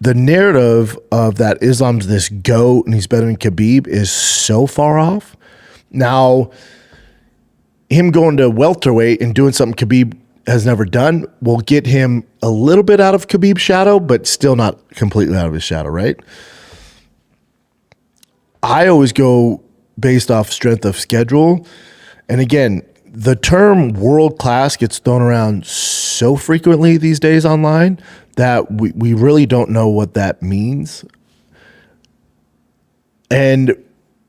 the narrative of that Islam's this GOAT and he's better than Khabib is so far off. Now, him going to welterweight and doing something Khabib has never done will get him a little bit out of Khabib's shadow, but still not completely out of his shadow, right? I always go based off strength of schedule. And again, the term world class gets thrown around so frequently these days online that we really don't know what that means. And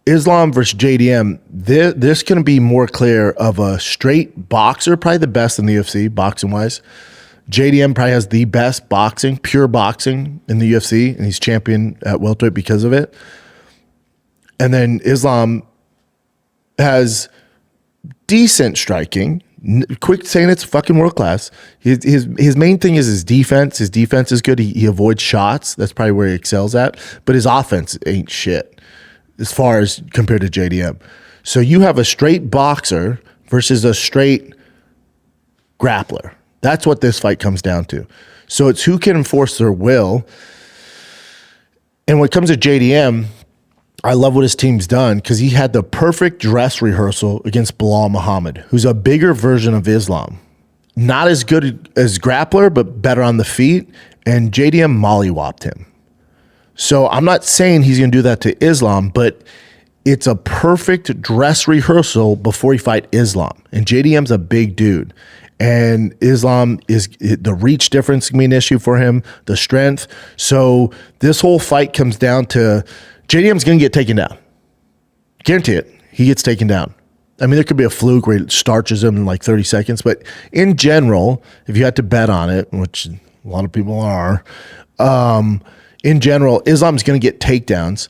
Islam versus JDM, this can be more clear of a straight boxer, probably the best in the UFC, boxing-wise. JDM probably has the best boxing, pure boxing in the UFC, and he's champion at welterweight because of it. And then Islam has decent striking. Quick saying it's fucking world class. His main thing is his defense. His defense is good. He avoids shots. That's probably where he excels at. But his offense ain't shit as far as compared to JDM. So you have a straight boxer versus a straight grappler. That's what this fight comes down to. So it's who can enforce their will. And when it comes to JDM, I love what his team's done because he had the perfect dress rehearsal against Bilal Muhammad, who's a bigger version of Islam. Not as good as grappler, but better on the feet. And JDM mollywopped him. So I'm not saying he's going to do that to Islam, but it's a perfect dress rehearsal before he fight Islam. And JDM's a big dude. And Islam is the reach difference can be an issue for him, the strength. So this whole fight comes down to JDM's going to get taken down. Guarantee it. He gets taken down. I mean, there could be a fluke where he starches him in like 30 seconds. But in general, if you had to bet on it, which a lot of people are, in general, Islam's going to get takedowns.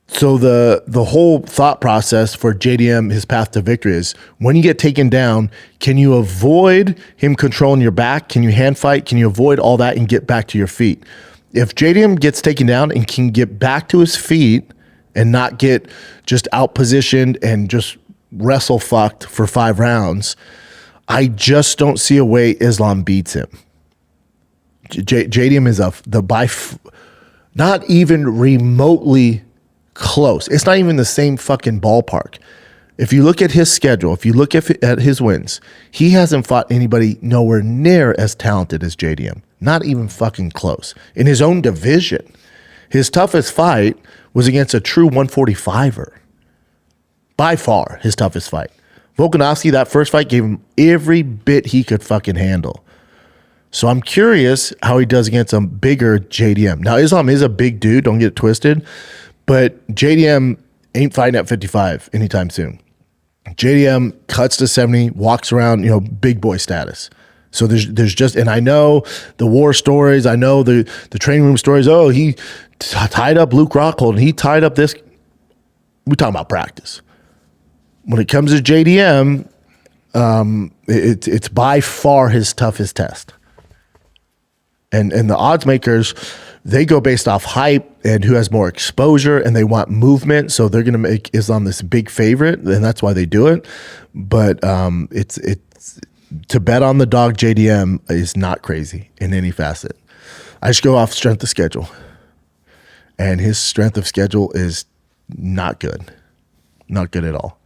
So the whole thought process for JDM, his path to victory is when you get taken down, can you avoid him controlling your back? Can you hand fight? Can you avoid all that and get back to your feet? If JDM gets taken down and can get back to his feet and not get just out-positioned and just wrestle fucked for 5 rounds, I just don't see a way Islam beats him. JDM is not even remotely close. It's not even the same fucking ballpark. If you look at his schedule, if you look at his wins, he hasn't fought anybody nowhere near as talented as JDM. Not even fucking close. In his own division, his toughest fight was against a true 145er. By far, his toughest fight. Volkanovski, that first fight, gave him every bit he could fucking handle. So I'm curious how he does against a bigger JDM. Now, Islam is a big dude, don't get it twisted, but JDM ain't fighting at 55 anytime soon. JDM cuts to 70, walks around, big boy status. So there's just, and I know the war stories, I know the training room stories. Oh, he tied up Luke Rockhold, and he tied up this. We're talking about practice. When it comes to JDM, it's by far his toughest test. And the odds makers, they go based off hype and who has more exposure, and they want movement. So they're going to make Islam this big favorite, and that's why they do it. But it's to bet on the dog JDM is not crazy in any facet. I just go off strength of schedule, and his strength of schedule is not good, not good at all.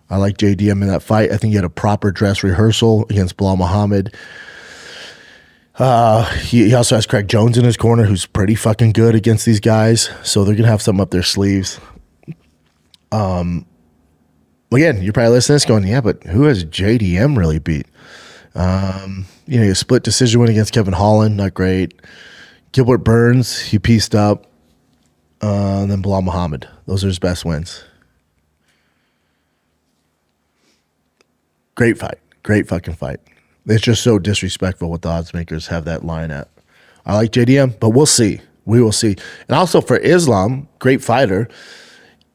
I like JDM in that fight. I think he had a proper dress rehearsal against Bilal Muhammad. He also has Craig Jones in his corner, who's pretty fucking good against these guys. So they're going to have something up their sleeves. Again, you're probably listening to this going, yeah, but who has JDM really beat? A split decision win against Kevin Holland, not great. Gilbert Burns, he pieced up. And then Bilal Muhammad. Those are his best wins. Great fight. Great fucking fight. It's just so disrespectful what the odds makers have that line at. I like JDM, but we'll see. We will see. And also for Islam, great fighter,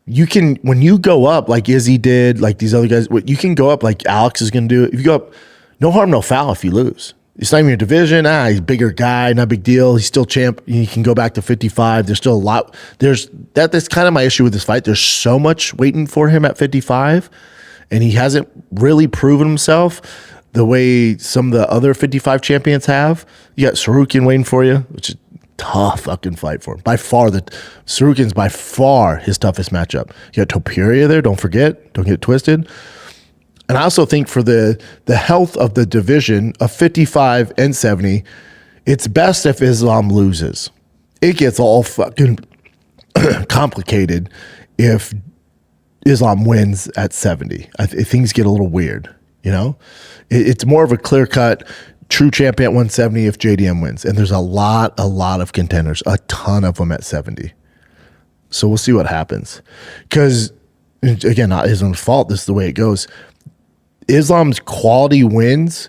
you can, when you go up like Izzy did, like these other guys, you can go up like Alex is going to do. If you go up, no harm, no foul if you lose. It's not even your division. He's a bigger guy, not a big deal. He's still champ. He can go back to 55. There's still a lot. That's kind of my issue with this fight. There's so much waiting for him at 55, and he hasn't really proven himself the way some of the other 55 champions have. You got Sarukian waiting for you, which is tough fucking fight for him. By far, Sorokin's by far his toughest matchup. You got Topuria there. Don't forget. Don't get it twisted. And I also think for the health of the division of 55 and 70, it's best if Islam loses. It gets all fucking complicated if Islam wins at 70. Things get a little weird, you know? It's more of a clear-cut true champion at 170 if JDM wins. And there's a lot of contenders, a ton of them at 70. So we'll see what happens. Because, again, not Islam's fault. This is the way it goes. Islam's quality wins.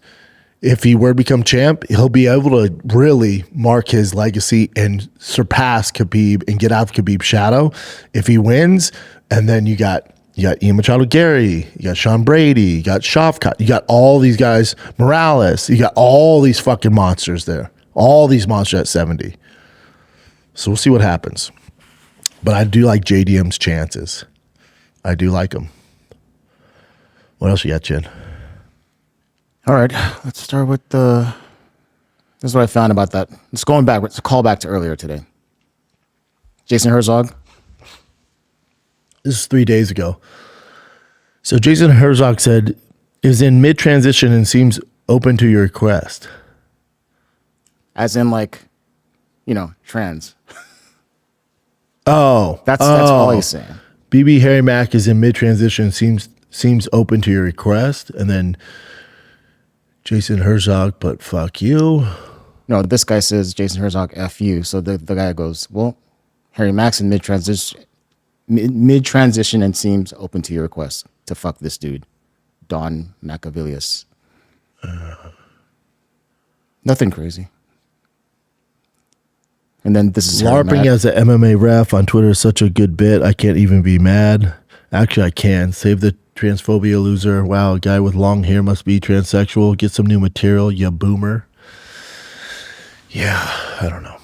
If he were to become champ, he'll be able to really mark his legacy and surpass Khabib and get out of Khabib's shadow if he wins. And then you got Ian Machado Gary, you got Sean Brady, you got Schaub, you got all these guys, Morales, you got all these fucking monsters there. All these monsters at 70. So we'll see what happens. But I do like JDM's chances. I do like him. What else you got, Chin? All right, let's start with this is what I found about that. It's going back. It's a callback to earlier today. Jason Herzog. This is 3 days ago. So Jason Herzog said, is in mid-transition and seems open to your request. As in, like, trans. Oh. That's all he's saying. BB Harry Mack is in mid-transition, seems open to your request. And then Jason Herzog, but fuck you. No, this guy says Jason Herzog, F you. So the guy goes, well, Harry Mack's in mid-transition and seems open to your request to fuck this dude, Don Machiavellius. Nothing crazy. And then this is LARPing as an MMA ref on Twitter is such a good bit. I can't even be mad. Actually, I can. Save the transphobia loser. Wow, a guy with long hair must be transsexual. Get some new material, you boomer. Yeah, I don't know.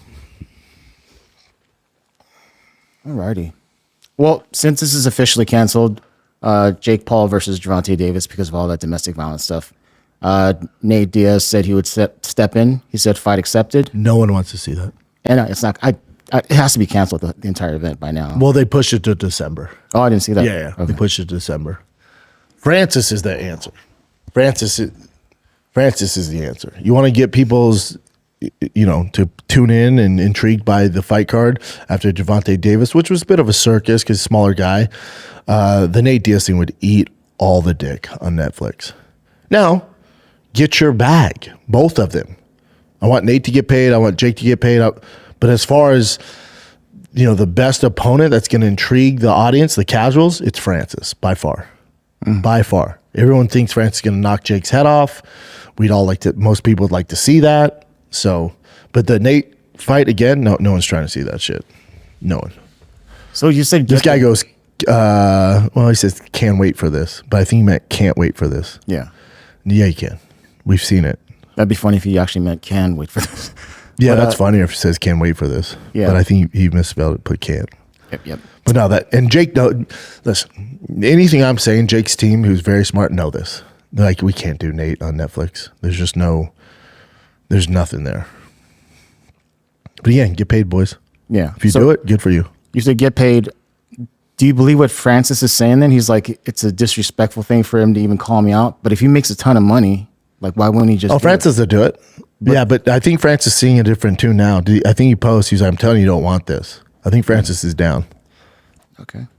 Alrighty. Well, since this is officially canceled, Jake Paul versus Gervonta Davis because of all that domestic violence stuff, Nate Diaz said he would step in. He said fight accepted. No one wants to see that. And it's not. It has to be canceled, the entire event by now. Well, they pushed it to December. Oh, I didn't see that. Yeah. Okay. They pushed it to December. Francis is the answer. Francis is the answer. You want to get people's, to tune in and intrigued by the fight card after Gervonta Davis, which was a bit of a circus because smaller guy. The Nate Diaz thing would eat all the dick on Netflix. Now, get your bag, both of them. I want Nate to get paid. I want Jake to get paid. But as far as, the best opponent that's going to intrigue the audience, the casuals, it's Francis by far. By far. Everyone thinks Francis is going to knock Jake's head off. Most people would like to see that. So, but the Nate fight again, no one's trying to see that shit. No one. So you said this guy goes, he says, can't wait for this. But I think he meant can't wait for this. Yeah. Yeah, you can. We've seen it. That'd be funny if he actually meant can wait for this. Yeah, that's funnier if he says can't wait for this. Yeah. But I think he misspelled it, put can't. Yep. But no, and Jake, listen, anything I'm saying, Jake's team, who's very smart, know this. They're like, we can't do Nate on Netflix. There's nothing there. But yeah, get paid, boys. Yeah. If you do it, good for you. You said get paid. Do you believe what Francis is saying then? He's like, it's a disrespectful thing for him to even call me out. But if he makes a ton of money, like, why wouldn't he just Francis will do it. But I think Francis is seeing a different tune now. I think he posts, he's like, I'm telling you, you don't want this. I think Francis is down. Okay.